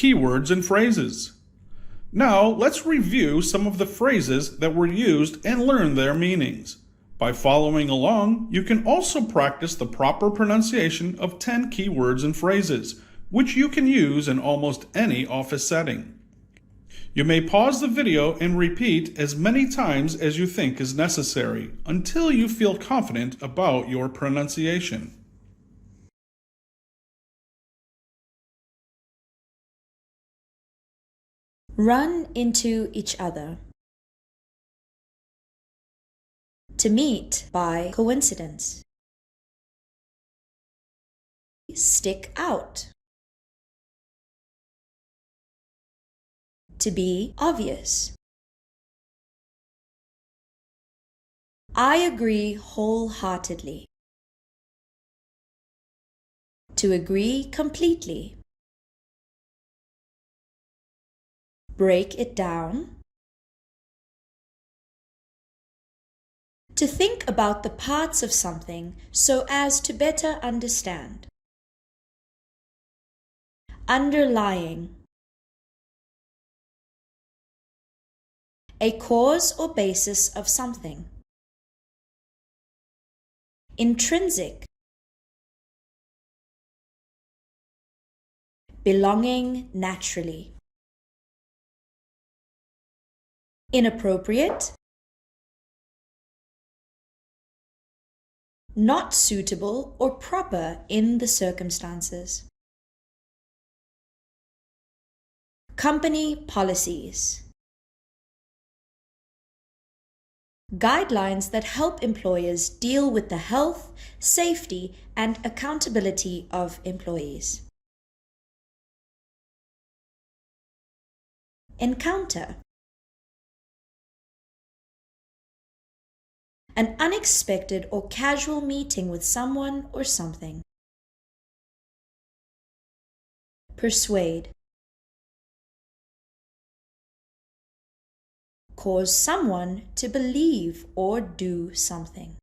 keywords and phrases. Now, let's review some of the phrases that were used and learn their meanings. By following along, you can also practice the proper pronunciation of 10 keywords and phrases, which you can use in almost any office setting. You may pause the video and repeat as many times as you think is necessary until you feel confident about your pronunciation. Run into each other. To meet by coincidence. Stick out. To be obvious. I agree wholeheartedly. To agree completely. Break it down. To think about the parts of something so as to better understand. Underlying. A cause or basis of something. Intrinsic. Belonging naturally. Inappropriate. Not suitable or proper in the circumstances. Company policies. Guidelines that help employers deal with the health, safety, and accountability of employees. Encounter. An unexpected or casual meeting with someone or something. Persuade. Cause someone to believe or do something.